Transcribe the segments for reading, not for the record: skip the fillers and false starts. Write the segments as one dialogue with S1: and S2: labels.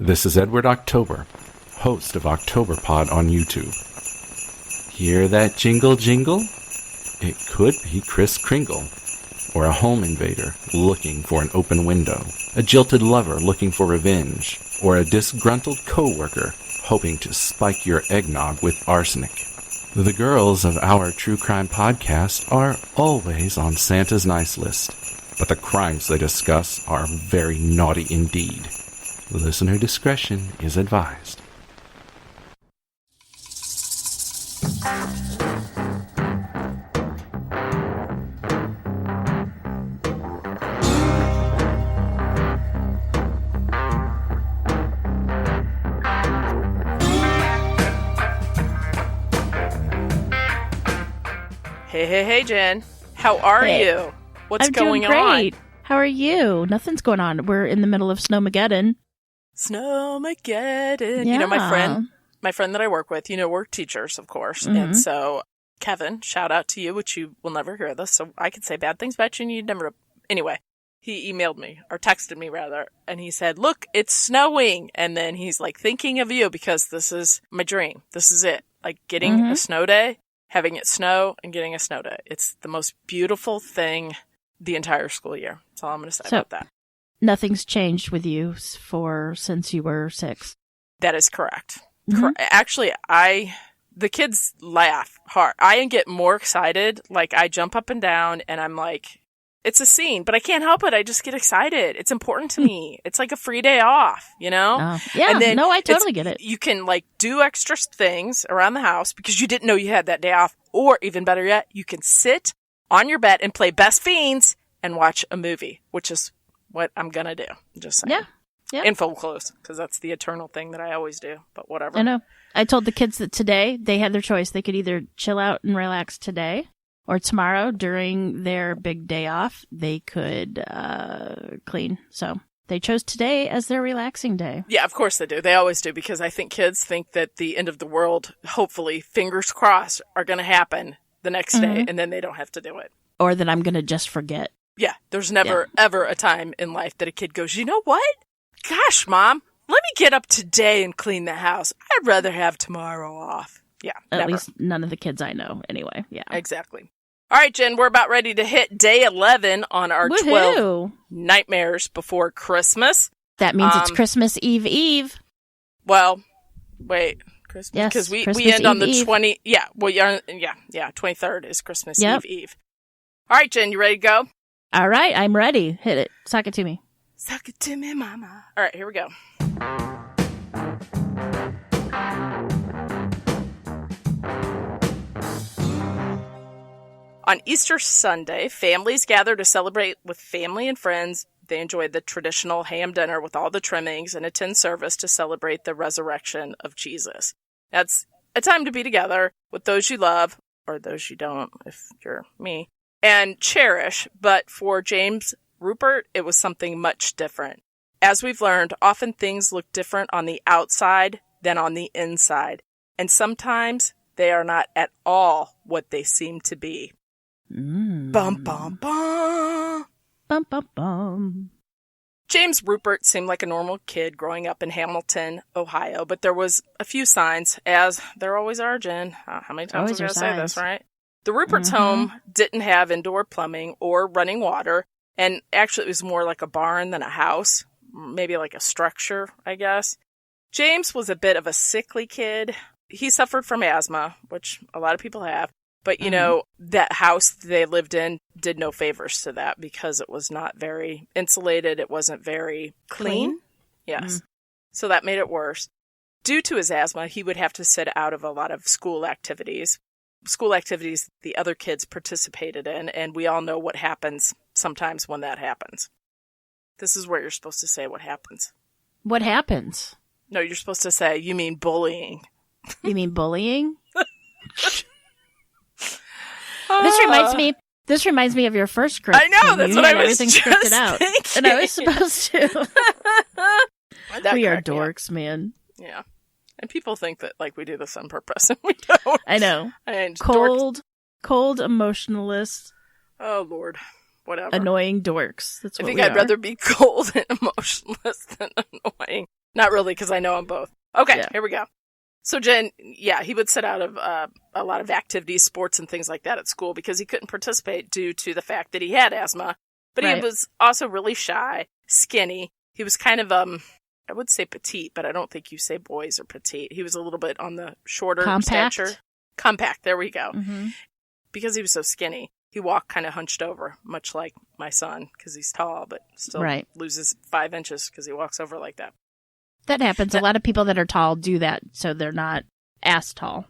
S1: This is Edward October, host of OctoberPod on YouTube. Hear that jingle jingle? It could be Kris Kringle, or a home invader looking for an open window, a jilted lover looking for revenge, or a disgruntled coworker hoping to spike your eggnog with arsenic. The girls of our true crime podcast are always on Santa's nice list, but the crimes they discuss are very naughty indeed. Listener discretion is advised.
S2: Hey, Jen. How are you? What's going on?
S3: I'm doing great. How are you? Nothing's going on. We're in the middle of Snowmageddon.
S2: Snowmageddon.
S3: Yeah.
S2: You know, my friend that I work with, we're teachers, of course.
S3: Mm-hmm.
S2: And so, Kevin, shout out to you, which you will never hear this, so I could say bad things about you and you'd never... Anyway, he emailed me, or texted me rather, and he said, look, it's snowing. And then he's like, thinking of you because this is my dream. This is it. Like getting a snow day, having it snow, and getting a snow day. It's the most beautiful thing the entire school year. That's all I'm going to say about that.
S3: Nothing's changed with you since you were 6.
S2: That is correct.
S3: Mm-hmm.
S2: Actually, the kids laugh hard. I get more excited. Like, I jump up and down, and I'm like, it's a scene, but I can't help it. I just get excited. It's important to me. It's like a free day off,
S3: Yeah,
S2: and then
S3: no, I totally get it.
S2: You can, do extra things around the house because you didn't know you had that day off. Or, even better yet, you can sit on your bed and play Best Fiends and watch a movie, which is what I'm going to do. Just saying.
S3: Yeah.
S2: In full clothes, because that's the eternal thing that I always do, but whatever.
S3: I know. I told the kids that today they had their choice. They could either chill out and relax today, or tomorrow during their big day off, they could clean. So they chose today as their relaxing day.
S2: Yeah, of course they do. They always do, because I think kids think that the end of the world, hopefully, fingers crossed, are going to happen the next day, and then they don't have to do it.
S3: Or that I'm going to just forget.
S2: Yeah, there's never, ever a time in life that a kid goes, you know what? Gosh, Mom, let me get up today and clean the house. I'd rather have tomorrow off. Yeah,
S3: At least none of the kids I know, anyway. Yeah.
S2: Exactly. All right, Jen, we're about ready to hit day 11 on our 12 nightmares before Christmas.
S3: That means it's Christmas Eve.
S2: Well, wait. Christmas?
S3: Yes,
S2: because we
S3: Christmas
S2: end on the
S3: Eve.
S2: 20... Yeah, well, 23rd is Christmas Eve. All right, Jen, you ready to go?
S3: All right, I'm ready. Hit it. Suck it to me.
S2: Suck it to me, mama. All right, here we go. On Easter Sunday, families gather to celebrate with family and friends. They enjoy the traditional ham dinner with all the trimmings and attend service to celebrate the resurrection of Jesus. That's a time to be together with those you love, or those you don't, if you're me, and cherish. But for James Ruppert, it was something much different. As we've learned, often things look different on the outside than on the inside. And sometimes they are not at all what they seem to be. Bum, bum, bum.
S3: Bum, bum, bum.
S2: James Ruppert seemed like a normal kid growing up in Hamilton, Ohio, but there was a few signs, as there always are, Jen. How many times have I say this, right? The Ruppert's home didn't have indoor plumbing or running water, and actually it was more like a barn than a house, maybe like a structure, I guess. James was a bit of a sickly kid. He suffered from asthma, which a lot of people have. But, that house they lived in did no favors to that because it was not very insulated. It wasn't very clean. Yes. So that made it worse. Due to his asthma, he would have to sit out of a lot of school activities the other kids participated in. And we all know what happens sometimes when that happens. This is where you're supposed to say what happens.
S3: What happens?
S2: No, you're supposed to say, you mean bullying.
S3: You mean bullying? This reminds me of your first script.
S2: I know, that's what I was
S3: everything
S2: just
S3: scripted out.
S2: thinking.
S3: And I was supposed to. We are
S2: correct,
S3: dorks, man.
S2: Yeah. And people think that, we do this on purpose, and we don't.
S3: I know.
S2: And
S3: Cold, emotionalist.
S2: Oh, Lord. Whatever.
S3: Annoying dorks. That's what
S2: I think
S3: we
S2: I'd
S3: are.
S2: rather be cold and emotionless than annoying. Not really, because I know them both. Okay, Here we go. So Jen, he would sit out of a lot of activities, sports, and things like that at school because he couldn't participate due to the fact that he had asthma. But he was also really shy, skinny. He was kind of, I would say petite, but I don't think you say boys are petite. He was a little bit on the shorter stature. Compact, there we go. Mm-hmm. Because he was so skinny, he walked kind of hunched over, much like my son, because he's tall, but still loses 5 inches because he walks over like that.
S3: That happens. A lot of people that are tall do that, so they're not as tall.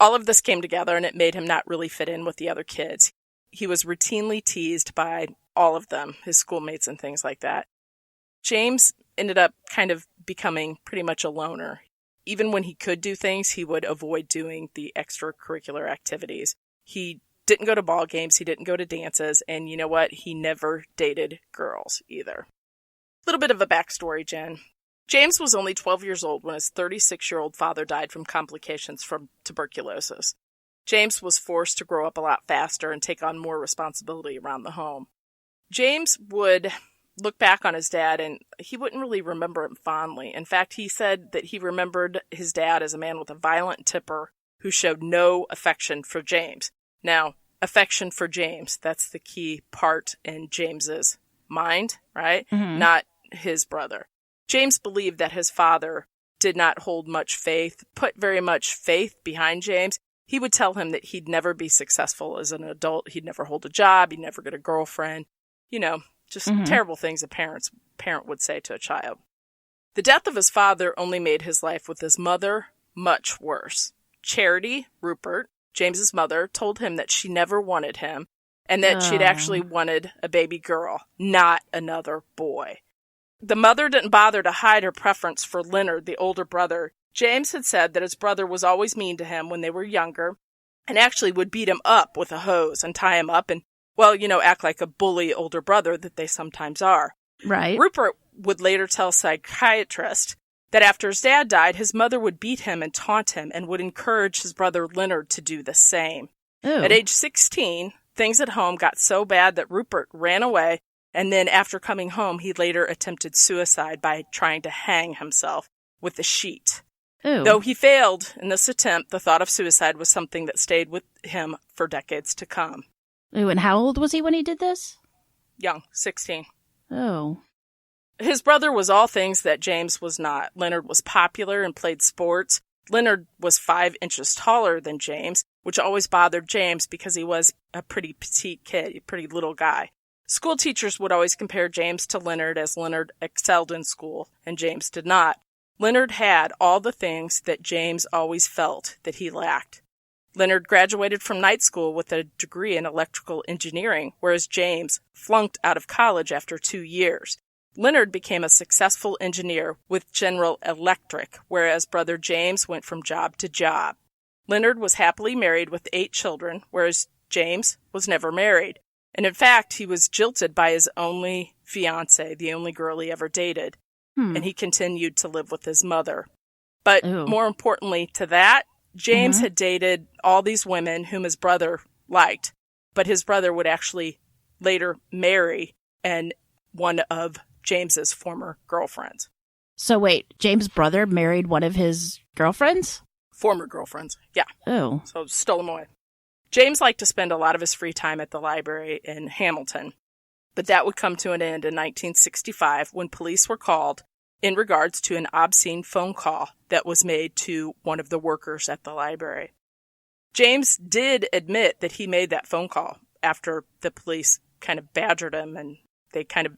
S2: All of this came together, and it made him not really fit in with the other kids. He was routinely teased by all of them, his schoolmates and things like that. James ended up kind of becoming pretty much a loner. Even when he could do things, he would avoid doing the extracurricular activities. He didn't go to ball games, he didn't go to dances, and you know what? He never dated girls either. A little bit of a backstory, Jen. James was only 12 years old when his 36-year-old father died from complications from tuberculosis. James was forced to grow up a lot faster and take on more responsibility around the home. James would look back on his dad and he wouldn't really remember him fondly. In fact, he said that he remembered his dad as a man with a violent temper who showed no affection for James. Now, affection for James, that's the key part in James's mind, right? Mm-hmm. Not his brother. James believed that his father did not hold much faith, put very much faith behind James. He would tell him that he'd never be successful as an adult. He'd never hold a job. He'd never get a girlfriend. You know, just terrible things a parent would say to a child. The death of his father only made his life with his mother much worse. Charity Ruppert, James's mother, told him that she never wanted him and that she'd actually wanted a baby girl, not another boy. The mother didn't bother to hide her preference for Leonard, the older brother. James had said that his brother was always mean to him when they were younger and actually would beat him up with a hose and tie him up and, well, you know, act like a bully older brother that they sometimes are.
S3: Right.
S2: Ruppert would later tell psychiatrists that after his dad died, his mother would beat him and taunt him and would encourage his brother Leonard to do the same. Ooh. At age 16, things at home got so bad that Ruppert ran away. And then after coming home, he later attempted suicide by trying to hang himself with a sheet. Ooh. Though he failed in this attempt, the thought of suicide was something that stayed with him for decades to come.
S3: Ooh, and how old was he when he did this?
S2: Young, 16.
S3: Oh.
S2: His brother was all things that James was not. Leonard was popular and played sports. Leonard was 5 inches taller than James, which always bothered James because he was a pretty petite kid, a pretty little guy. School teachers would always compare James to Leonard as Leonard excelled in school, and James did not. Leonard had all the things that James always felt that he lacked. Leonard graduated from night school with a degree in electrical engineering, whereas James flunked out of college after 2 years. Leonard became a successful engineer with General Electric, whereas brother James went from job to job. Leonard was happily married with 8 children, whereas James was never married. And in fact, he was jilted by his only fiancée, the only girl he ever dated, and he continued to live with his mother. But more importantly to that, James had dated all these women whom his brother liked, but his brother would actually later marry one of James's former girlfriends.
S3: So wait, James' brother married one of his girlfriends?
S2: Former girlfriends, yeah.
S3: Oh.
S2: So stole him away. James liked to spend a lot of his free time at the library in Hamilton, but that would come to an end in 1965 when police were called in regards to an obscene phone call that was made to one of the workers at the library. James did admit that he made that phone call after the police kind of badgered him and they kind of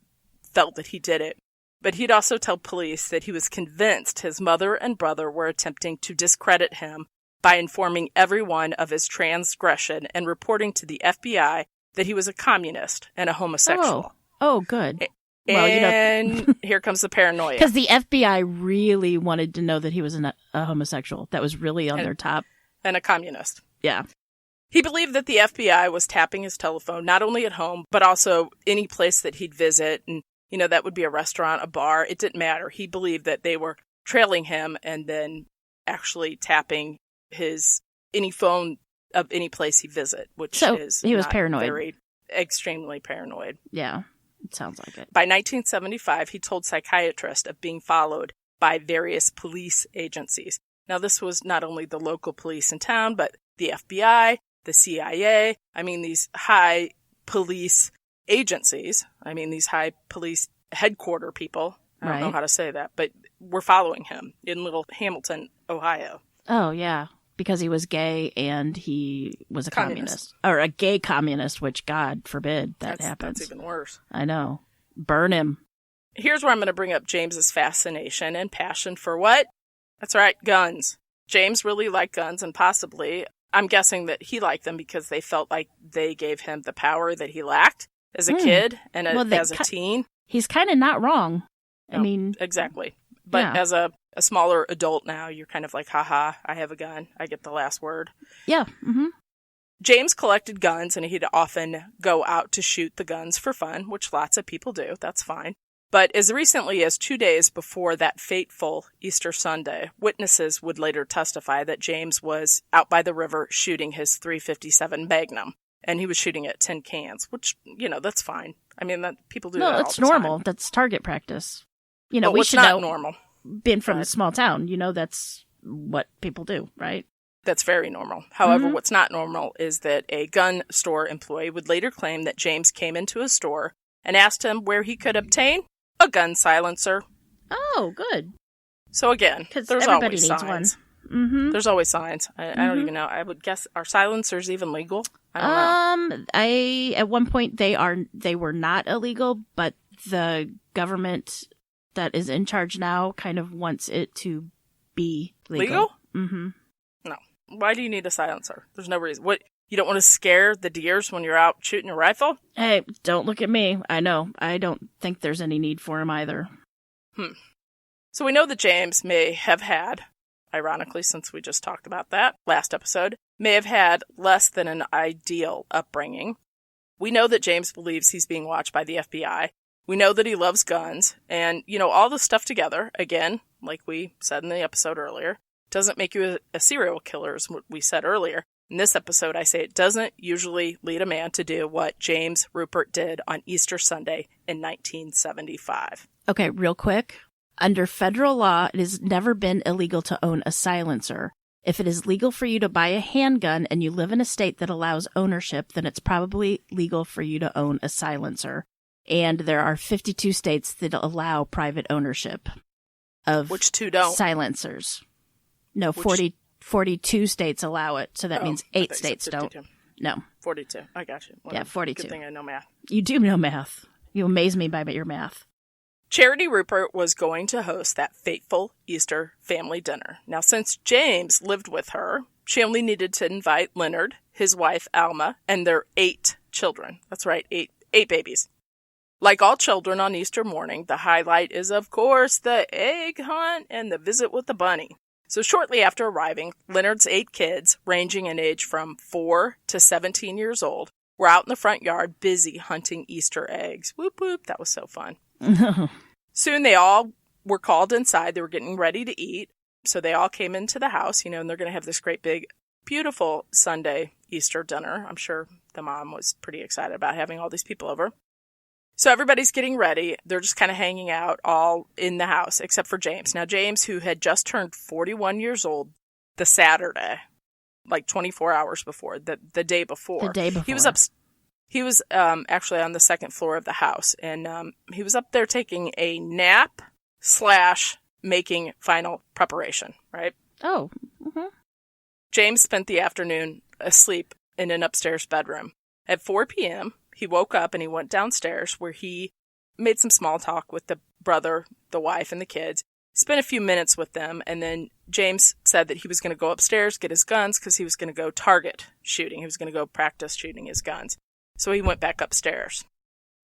S2: felt that he did it. But he'd also tell police that he was convinced his mother and brother were attempting to discredit him by informing everyone of his transgression and reporting to the FBI that he was a communist and a homosexual.
S3: Oh, good.
S2: And here comes the paranoia.
S3: Because the FBI really wanted to know that he was a homosexual. That was really on their top.
S2: And a communist.
S3: Yeah.
S2: He believed that the FBI was tapping his telephone, not only at home, but also any place that he'd visit. And, you know, that would be a restaurant, a bar. It didn't matter. He believed that they were trailing him and then actually tapping any phone of any place he visit, which is
S3: he was paranoid.
S2: Extremely paranoid.
S3: Yeah, it sounds like it.
S2: By 1975, he told psychiatrists of being followed by various police agencies. Now, this was not only the local police in town, but the FBI, the CIA. I mean, these high police agencies. I mean, these high police headquarter people. I don't know how to say that, but we're following him in little Hamilton, Ohio.
S3: Oh, yeah. Because he was gay and he was a communist. Or a gay communist, which, God forbid, that happens.
S2: That's even worse.
S3: I know. Burn him.
S2: Here's where I'm going to bring up James's fascination and passion for what? That's right, guns. James really liked guns, and possibly, I'm guessing that he liked them because they felt like they gave him the power that he lacked as a kid and as a teen.
S3: He's kind of not wrong. I mean...
S2: Exactly. But as a smaller adult now, you're kind of like, haha, I have a gun. I get the last word.
S3: Yeah. Mm-hmm.
S2: James collected guns, and he'd often go out to shoot the guns for fun, which lots of people do. That's fine. But as recently as 2 days before that fateful Easter Sunday, witnesses would later testify that James was out by the river shooting his .357 Magnum, and he was shooting at tin cans, which, that's fine. I mean, people do that all the time. No, it's
S3: normal. That's target practice.
S2: But
S3: we should know.
S2: Normal.
S3: Being from a small town, that's what people do, right?
S2: That's very normal. However, what's not normal is that a gun store employee would later claim that James came into a store and asked him where he could obtain a gun silencer.
S3: Oh, good.
S2: So again, there's always signs.
S3: Mm-hmm.
S2: There's always signs. I don't even know. I would guess, are silencers even legal? I don't know.
S3: At one point they were not illegal, but the government that is in charge now kind of wants it to be legal.
S2: Legal?
S3: Mm-hmm.
S2: No. Why do you need a silencer? There's no reason. What? You don't want to scare the deers when you're out shooting your rifle?
S3: Hey, don't look at me. I know. I don't think there's any need for him either.
S2: So we know that James may have had, ironically, since we just talked about that last episode, may have had less than an ideal upbringing. We know that James believes he's being watched by the FBI. We know that he loves guns. And, all this stuff together, again, like we said in the episode earlier, doesn't make you a serial killer, is what we said earlier. In this episode, I say it doesn't usually lead a man to do what James Ruppert did on Easter Sunday in 1975.
S3: Okay, real quick. Under federal law, it has never been illegal to own a silencer. If it is legal for you to buy a handgun and you live in a state that allows ownership, then it's probably legal for you to own a silencer. And there are 52 states that allow private ownership of
S2: which two don't?
S3: Silencers. No, 42 states allow it, so that means 8 states don't. No.
S2: 42. I got you.
S3: Yeah, 42.
S2: Good thing I know math.
S3: You do know math. You amaze me by your math.
S2: Charity Ruppert was going to host that fateful Easter family dinner. Now, since James lived with her, she only needed to invite Leonard, his wife Alma, and their 8 children. That's right, 8 babies. Like all children on Easter morning, the highlight is, of course, the egg hunt and the visit with the bunny. So shortly after arriving, Leonard's 8 kids, ranging in age from 4 to 17 years old, were out in the front yard busy hunting Easter eggs. Whoop, whoop. That was so fun. Soon they all were called inside. They were getting ready to eat. So they all came into the house, and they're going to have this great big, beautiful Sunday Easter dinner. I'm sure the mom was pretty excited about having all these people over. So everybody's getting ready. They're just kind of hanging out all in the house, except for James. Now, James, who had just turned 41 years old the Saturday, like 24 hours before, the day before.
S3: The day before.
S2: He was actually on the second floor of the house, and he was up there taking a nap / making final preparation, right?
S3: Oh. Mm-hmm.
S2: James spent the afternoon asleep in an upstairs bedroom. At 4 p.m., he woke up and he went downstairs where he made some small talk with the brother, the wife, and the kids. Spent a few minutes with them, and then James said that he was going to go upstairs, get his guns, because he was going to go target shooting. He was going to go practice shooting his guns. So he went back upstairs.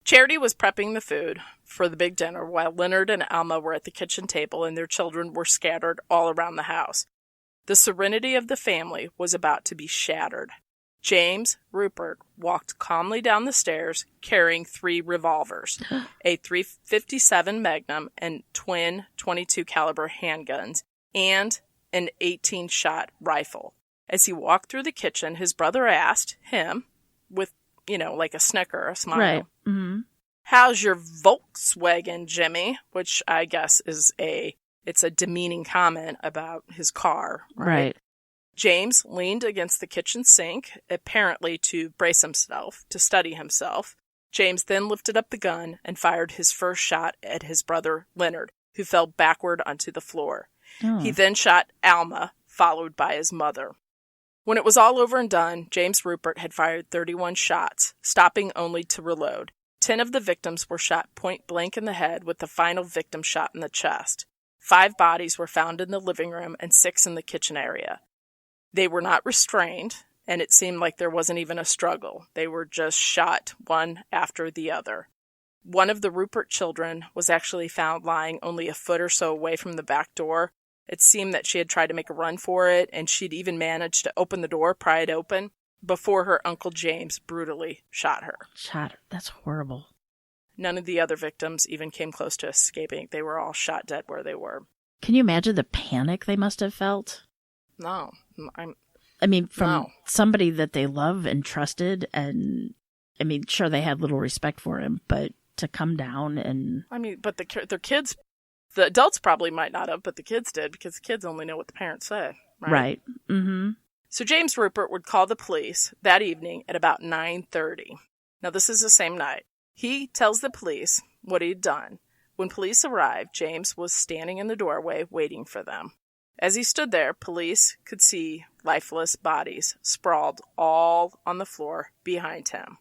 S2: Charity was prepping the food for the big dinner while Leonard and Alma were at the kitchen table and their children were scattered all around the house. The serenity of the family was about to be shattered. James Ruppert walked calmly down the stairs carrying 3 revolvers, a .357 Magnum and twin .22 caliber handguns, and an 18-shot rifle. As he walked through the kitchen, his brother asked him, with, like a snicker, a smile,
S3: right. Mm-hmm.
S2: "How's your Volkswagen, Jimmy?" Which I guess is a it's a demeaning comment about his car.
S3: Right.
S2: James leaned against the kitchen sink, apparently to brace himself, to steady himself. James then lifted up the gun and fired his first shot at his brother, Leonard, who fell backward onto the floor.
S3: Oh.
S2: He then shot Alma, followed by his mother. When it was all over and done, James Ruppert had fired 31 shots, stopping only to reload. 10 of the victims were shot point blank in the head, with the final victim shot in the chest. 5 bodies were found in the living room and 6 in the kitchen area. They were not restrained, and it seemed like there wasn't even a struggle. They were just shot one after the other. One of the Ruppert children was actually found lying only a foot or so away from the back door. It seemed that she had tried to make a run for it, and she'd even managed to open the door, pry it open, before her Uncle James brutally shot her.
S3: Shot her. That's horrible.
S2: None of the other victims even came close to escaping. They were all shot dead where they were.
S3: Can you imagine the panic they must have felt?
S2: No.
S3: From somebody that they love and trusted, and sure, they had little respect for him, but to come down and...
S2: but their kids, the adults probably might not have, but the kids did, because the kids only know what the parents say.
S3: Right. Mm-hmm.
S2: So James Ruppert would call the police that evening at about 9:30. Now, this is the same night. He tells the police what he'd done. When police arrived, James was standing in the doorway waiting for them. As he stood there, police could see lifeless bodies sprawled all on the floor behind him.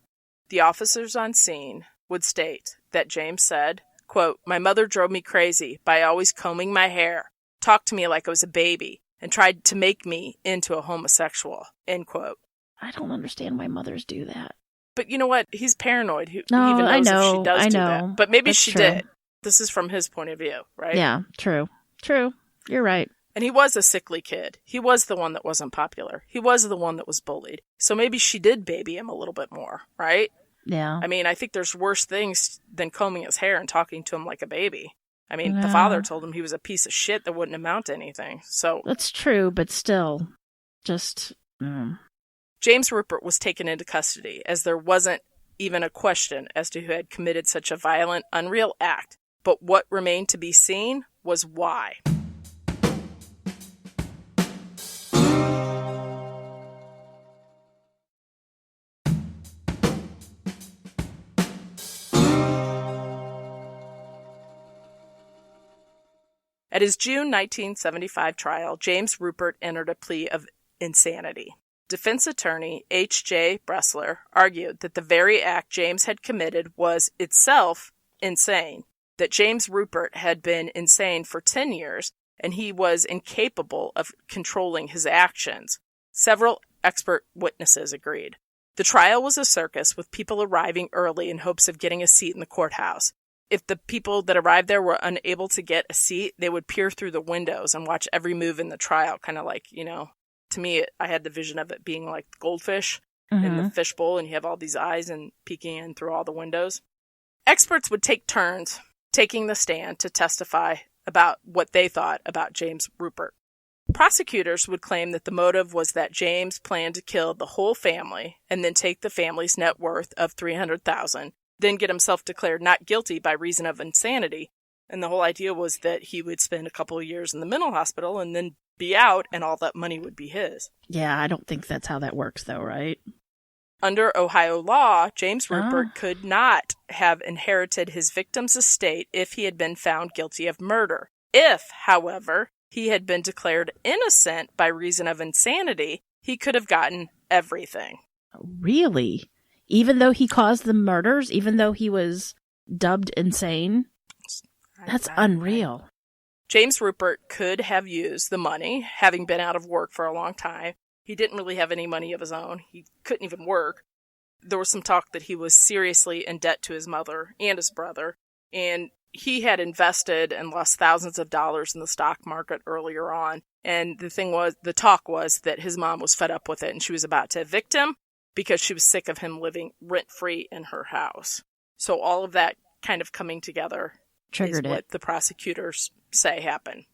S2: The officers on scene would state that James said, quote, "My mother drove me crazy by always combing my hair, talked to me like I was a baby, and tried to make me into a homosexual," end quote.
S3: I don't understand why mothers do that.
S2: But you know what? He's paranoid. Who
S3: No,
S2: even knows
S3: I know,
S2: if she does
S3: I
S2: do
S3: know.
S2: that. But maybe
S3: That's
S2: she
S3: true.
S2: did. This is from his point of view, right?
S3: Yeah, true. You're right.
S2: And he was a sickly kid. He was the one that wasn't popular. He was the one that was bullied. So maybe she did baby him a little bit more, right?
S3: Yeah.
S2: I think there's worse things than combing his hair and talking to him like a baby. The
S3: Yeah.
S2: father told him he was a piece of shit that wouldn't amount to anything. So
S3: That's true, but still, just...
S2: James Ruppert was taken into custody, as there wasn't even a question as to who had committed such a violent, unreal act. But what remained to be seen was why. At his June 1975 trial, James Ruppert entered a plea of insanity. Defense attorney H.J. Bressler argued that the very act James had committed was itself insane, that James Ruppert had been insane for 10 years, and he was incapable of controlling his actions. Several expert witnesses agreed. The trial was a circus, with people arriving early in hopes of getting a seat in the courthouse. If the people that arrived there were unable to get a seat, they would peer through the windows and watch every move in the trial, kind of like, to me, I had the vision of it being like goldfish in the fishbowl, and you have all these eyes and peeking in through all the windows. Experts would take turns taking the stand to testify about what they thought about James Ruppert. Prosecutors would claim that the motive was that James planned to kill the whole family and then take the family's net worth of $300,000, then get himself declared not guilty by reason of insanity. And the whole idea was that he would spend a couple of years in the mental hospital and then be out, and all that money would be his.
S3: Yeah, I don't think that's how that works, though, right?
S2: Under Ohio law, James Ruppert could not have inherited his victim's estate if he had been found guilty of murder. If, however, he had been declared innocent by reason of insanity, he could have gotten everything.
S3: Really? Even though he caused the murders? Even though he was dubbed insane? That's unreal.
S2: James Ruppert could have used the money, having been out of work for a long time. He didn't really have any money of his own. He couldn't even work. There was some talk that he was seriously in debt to his mother and his brother, and he had invested and lost thousands of dollars in the stock market earlier on. And the talk was that his mom was fed up with it, and she was about to evict him because she was sick of him living rent-free in her house. So all of that kind of coming together
S3: Triggered
S2: is what
S3: it.
S2: the prosecutors say happened.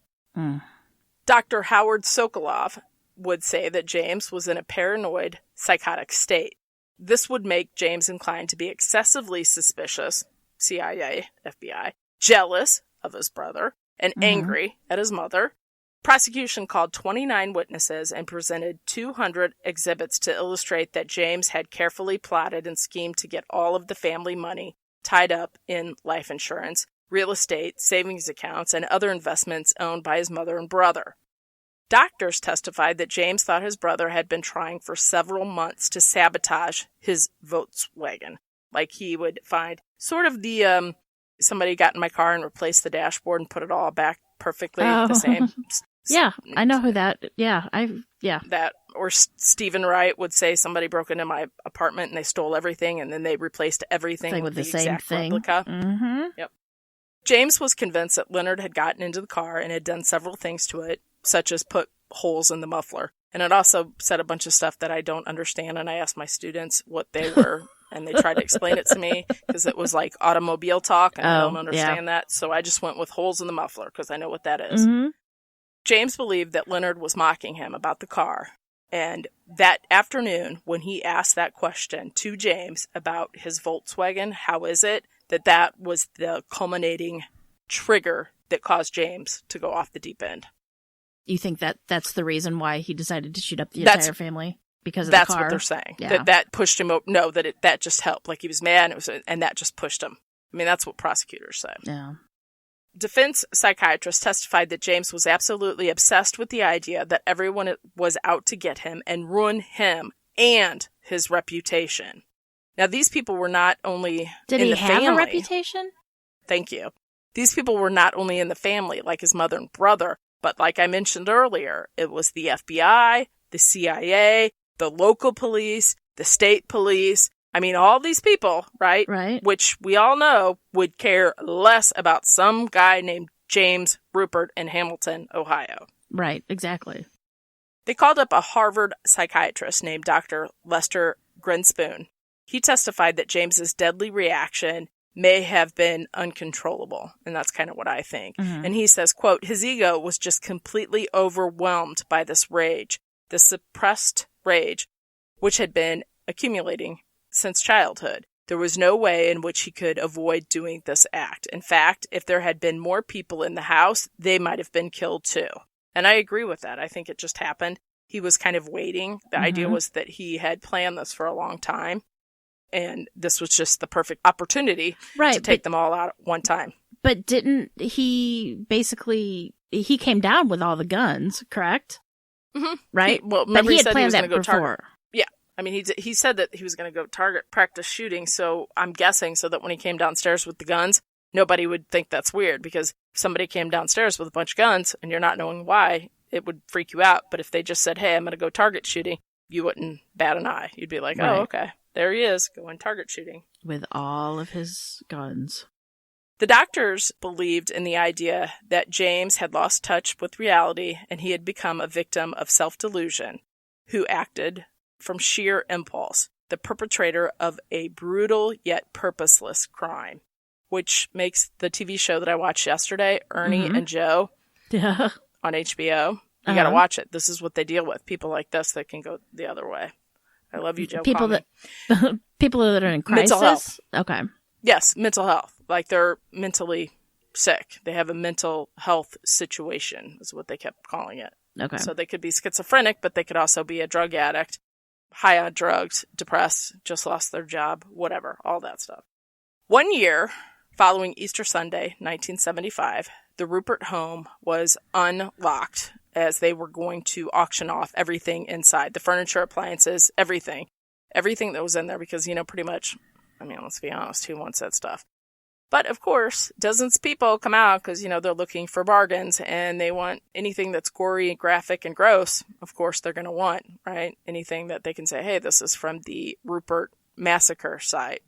S2: Dr. Howard Sokoloff would say that James was in a paranoid, psychotic state. This would make James inclined to be excessively suspicious, CIA, FBI, jealous of his brother, and angry at his mother. Prosecution called 29 witnesses and presented 200 exhibits to illustrate that James had carefully plotted and schemed to get all of the family money tied up in life insurance, real estate, savings accounts, and other investments owned by his mother and brother. Doctors testified that James thought his brother had been trying for several months to sabotage his Volkswagen. Like he would find sort of the, somebody got in my car and replaced the dashboard and put it all back perfectly the same.
S3: Yeah, I know who that,
S2: That, or Stephen Wright would say somebody broke into my apartment and they stole everything and then they replaced everything with the same exact thing. Replica.
S3: Mm-hmm.
S2: Yep. James was convinced that Leonard had gotten into the car and had done several things to it, such as put holes in the muffler. And it also said a bunch of stuff that I don't understand, and I asked my students what they were, and they tried to explain it to me, because it was like automobile talk, and I don't understand that. So I just went with holes in the muffler, because I know what that is.
S3: Mm-hmm.
S2: James believed that Leonard was mocking him about the car. And that afternoon, when he asked that question to James about his Volkswagen, how is it, that was the culminating trigger that caused James to go off the deep end.
S3: You think that that's the reason why he decided to shoot up the entire family? Because of the car?
S2: That's what they're saying. Yeah. That pushed him. No, that just helped. Like he was mad, and that just pushed him. I mean, that's what prosecutors said.
S3: Yeah.
S2: Defense psychiatrists testified that James was absolutely obsessed with the idea that everyone was out to get him and ruin him and his reputation. Now, these people were not only in the family. Did he have a reputation? Thank you. These people were not only in the family, like his mother and brother, but like I mentioned earlier, it was the FBI, the CIA, the local police, the state police. I mean, all these people, right?
S3: Right.
S2: Which we all know would care less about some guy named James Ruppert in Hamilton, Ohio.
S3: Right, exactly.
S2: They called up a Harvard psychiatrist named Dr. Lester Grinspoon. He testified that James's deadly reaction may have been uncontrollable, and that's kind of what I think. Mm-hmm. And he says, quote, his ego was just completely overwhelmed by this rage, this suppressed rage, which had been accumulating since childhood. There was no way in which he could avoid doing this act. In fact, if there had been more people in the house, they might have been killed too. And I agree with that. I think it just happened. He was kind of waiting. The idea was that he had planned this for a long time. And this was just the perfect opportunity to take them all out at one time.
S3: But didn't he basically, he came down with all the guns, correct?
S2: Mm-hmm.
S3: Right?
S2: Remember
S3: he had
S2: said
S3: planned
S2: he was
S3: that
S2: going to go
S3: before.
S2: target. Yeah. I mean, he said that he was going to go target practice shooting. So I'm guessing so that when he came downstairs with the guns, nobody would think that's weird. Because if somebody came downstairs with a bunch of guns and you're not knowing why, it would freak you out. But if they just said, hey, I'm going to go target shooting, you wouldn't bat an eye. You'd be like,
S3: right.
S2: Oh, okay. There he is, going target shooting.
S3: With all of his guns.
S2: The doctors believed in the idea that James had lost touch with reality and he had become a victim of self-delusion who acted from sheer impulse, the perpetrator of a brutal yet purposeless crime, which makes the TV show that I watched yesterday, Ernie and Joe, on HBO. You got to watch it. This is what they deal with. People like this that can go the other way. I love you, Joe.
S3: People that are in crisis?
S2: Mental health.
S3: Okay.
S2: Yes, mental health. Like they're mentally sick. They have a mental health situation is what they kept calling it.
S3: Okay.
S2: So they could be schizophrenic, but they could also be a drug addict, high on drugs, depressed, just lost their job, whatever, all that stuff. 1 year following Easter Sunday, 1975, the Ruppert home was unlocked as they were going to auction off everything inside, the furniture, appliances, everything that was in there because, pretty much, I mean, let's be honest, who wants that stuff? But of course, dozens of people come out because, they're looking for bargains and they want anything that's gory, graphic, and gross. Of course, they're going to want, right? Anything that they can say, hey, this is from the Ruppert Massacre site.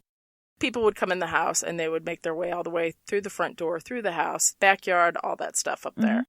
S2: People would come in the house and they would make their way all the way through the front door, through the house, backyard, all that stuff up there.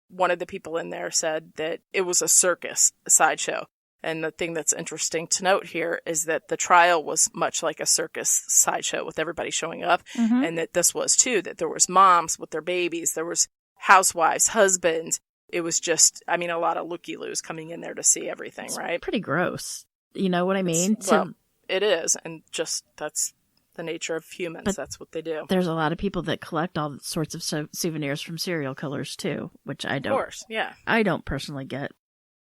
S2: One of the people in there said that it was a circus, a sideshow. And the thing that's interesting to note here is that the trial was much like a circus sideshow with everybody showing up. And that this was too, that there was moms with their babies. There was housewives, husbands. It was just, a lot of looky-loos coming in there to see everything, right?
S3: Pretty gross. You know what I mean?
S2: Well, it is. And just, that's the nature of humans. That's what they do.
S3: There's a lot of people that collect all sorts of souvenirs from serial killers too, which I don't.
S2: Of course, yeah.
S3: I don't personally get.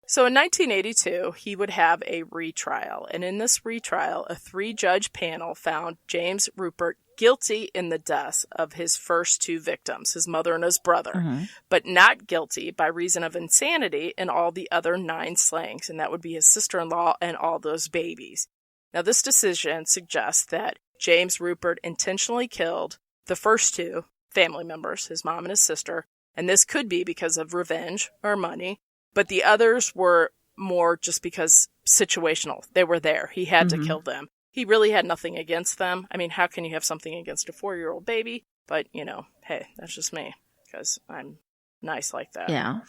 S2: So in 1982, he would have a retrial. And in this retrial, a 3-judge panel found James Ruppert guilty in the deaths of his first 2 victims, his mother and his brother, but not guilty by reason of insanity in all the other 9 slayings. And that would be his sister-in-law and all those babies. Now, this decision suggests that James Ruppert intentionally killed the first 2 family members, his mom and his sister, and this could be because of revenge or money. But the others were more just because situational. They were there. He had to kill them. He really had nothing against them. I mean, how can you have something against a 4-year-old baby? But, hey, that's just me because I'm nice like that.
S3: Yeah.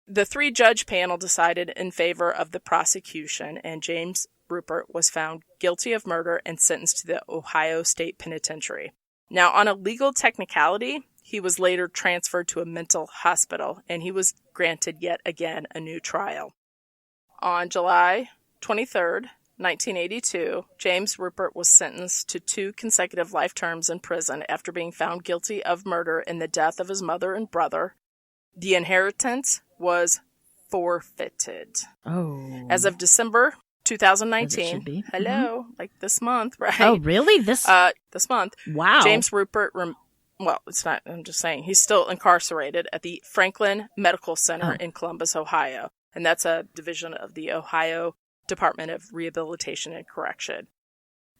S2: The 3-judge panel decided in favor of the prosecution, and James Ruppert was found guilty of murder and sentenced to the Ohio State Penitentiary. Now, on a legal technicality, he was later transferred to a mental hospital, and he was granted yet again a new trial. On July 23rd, 1982, James Ruppert was sentenced to 2 consecutive life terms in prison after being found guilty of murder in the death of his mother and brother. The inheritance was forfeited.
S3: Oh.
S2: As of December 2019, hello, like this month, right?
S3: Oh, really? This
S2: month.
S3: Wow.
S2: James Ruppert, well, it's not, I'm just saying, he's still incarcerated at the Franklin Medical Center in Columbus, Ohio. And that's a division of the Ohio Department of Rehabilitation and Correction.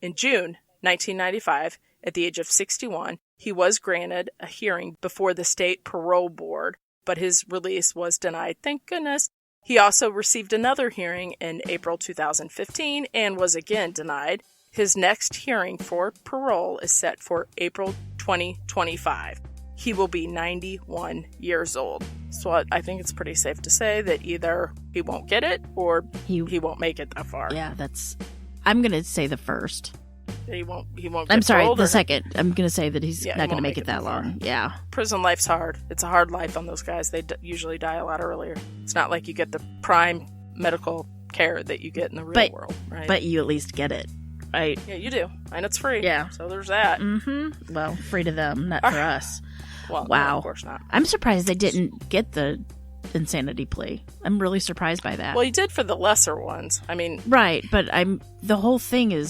S2: In June 1995, at the age of 61, he was granted a hearing before the state parole board, but his release was denied. Thank goodness. He also received another hearing in April 2015 and was again denied. His next hearing for parole is set for April 2025. He will be 91 years old. So I think it's pretty safe to say that either he won't get it or he won't make it that far.
S3: Yeah, I'm going to say the first.
S2: He won't get
S3: I'm sorry,
S2: paroled,
S3: the second. I'm going to say that he's not going to make it that
S2: far.
S3: long. Yeah.
S2: Prison life's hard. It's a hard life on those guys. They usually die a lot earlier. It's not like you get the prime medical care that you get in the real world, right?
S3: But you at least get it. Right.
S2: Yeah, you do. And it's free.
S3: Yeah.
S2: So there's that.
S3: Mm-hmm. Well, free to them, not for us.
S2: Well,
S3: wow.
S2: No, of course not.
S3: I'm surprised they didn't get the insanity plea. I'm really surprised by that.
S2: Well, he did for the lesser ones. I mean...
S3: Right, but the whole thing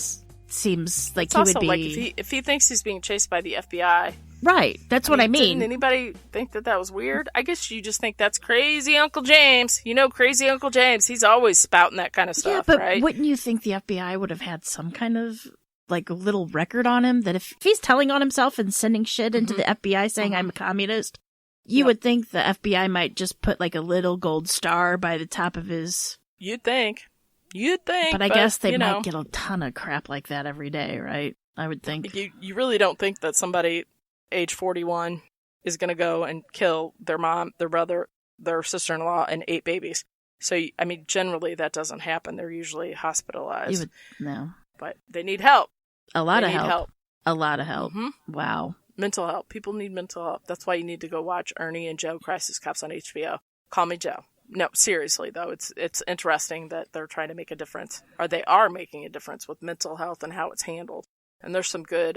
S3: seems like he would be...
S2: like if he thinks he's being chased by the FBI...
S3: Right, that's what I mean.
S2: Didn't anybody think that was weird? I guess you just think that's crazy Uncle James. Crazy Uncle James. He's always spouting that kind of stuff,
S3: yeah, but
S2: right?
S3: Wouldn't you think the FBI would have had some kind of, little record on him? That if he's telling on himself and sending shit into the FBI saying, I'm a communist, you would think the FBI might just put, a little gold star by the top of his...
S2: You'd think.
S3: But I guess they might get a ton of crap like that every day, right? I would think.
S2: You really don't think that somebody... age 41 is going to go and kill their mom, their brother, their sister-in-law, and 8 babies. So, generally that doesn't happen. They're usually hospitalized.
S3: No.
S2: But they need help.
S3: A lot of help. A lot of help.
S2: Mm-hmm.
S3: Wow.
S2: Mental help. People need mental help. That's why you need to go watch Ernie and Joe Crisis Cops on HBO. Call Me Joe. No, seriously, though. It's interesting that they're trying to make a difference. Or they are making a difference with mental health and how it's handled. And there's some good...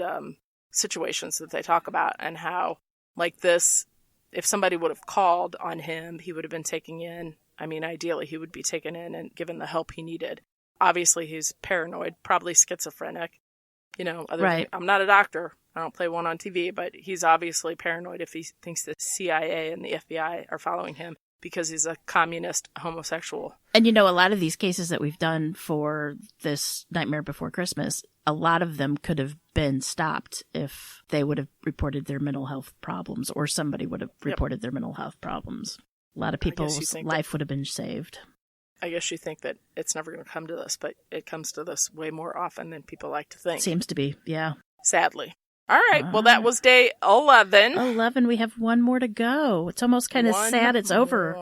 S2: situations that they talk about and how, like this, if somebody would have called on him, he would have been taken in. Ideally, he would be taken in and given the help he needed. Obviously, he's paranoid, probably schizophrenic.
S3: Right.
S2: I'm not a doctor. I don't play one on TV, but he's obviously paranoid if he thinks the CIA and the FBI are following him because he's a communist homosexual.
S3: And a lot of these cases that we've done for this Nightmare Before Christmas, a lot of them could have been stopped if they would have reported their mental health problems or somebody would have reported their mental health problems. A lot of people's life would have been saved.
S2: I guess you think that it's never going to come to this, but it comes to this way more often than people like to think.
S3: Seems to be, yeah.
S2: Sadly. All right. Well, that was day 11.
S3: 11. We have one more to go. It's almost kind of sad. It's over.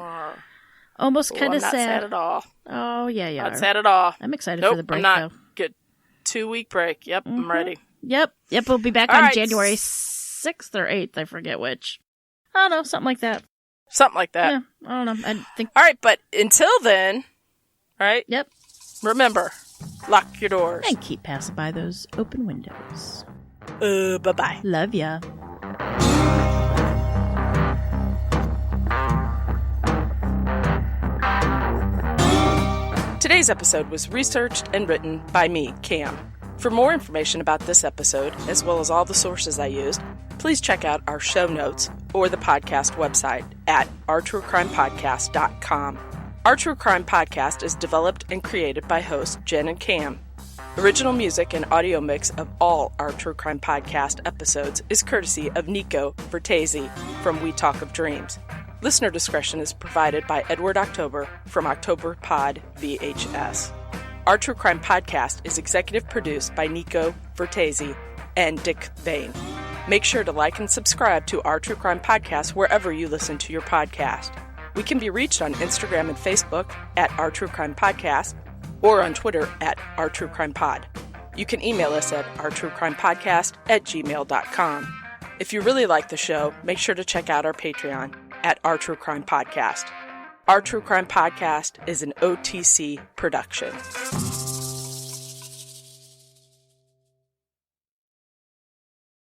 S3: Almost kind of sad.
S2: I'm not sad at all.
S3: Oh, yeah, yeah.
S2: Not sad at all.
S3: I'm excited for the break,
S2: I'm not.
S3: though.
S2: Good. 2-week break. Yep, I'm ready.
S3: Yep. We'll be back on January 6th or 8th. I forget which. I don't know. Something like that.
S2: Yeah,
S3: I don't know. I think.
S2: All right, but until then, right?
S3: Yep.
S2: Remember, Lock your doors.
S3: And keep passing by those open windows.
S2: Bye-bye.
S3: Love ya.
S2: Today's episode was researched and written by me, Cam. For more information about this episode, as well as all the sources I used, please check out our show notes or the podcast website at ourtruecrimepodcast.com. Our True Crime Podcast is developed and created by hosts Jen and Cam. Original music and audio mix of all our True Crime Podcast episodes is courtesy of Nico from We Talk of Dreams. Listener discretion is provided by Edward October from OctoberpodVHS. Our True Crime Podcast is executive produced by Nico and Dick Vane. Make sure to like and subscribe to Our True Crime Podcast wherever you listen to your podcast. We can be reached on Instagram and Facebook at Our True Crime Podcast or on Twitter at Our True Crime Pod. You can email us at ourtruecrimepodcast@gmail.com. If you really like the show, make sure to check out our Patreon at Our True Crime Podcast. Our True Crime Podcast is an OTC production.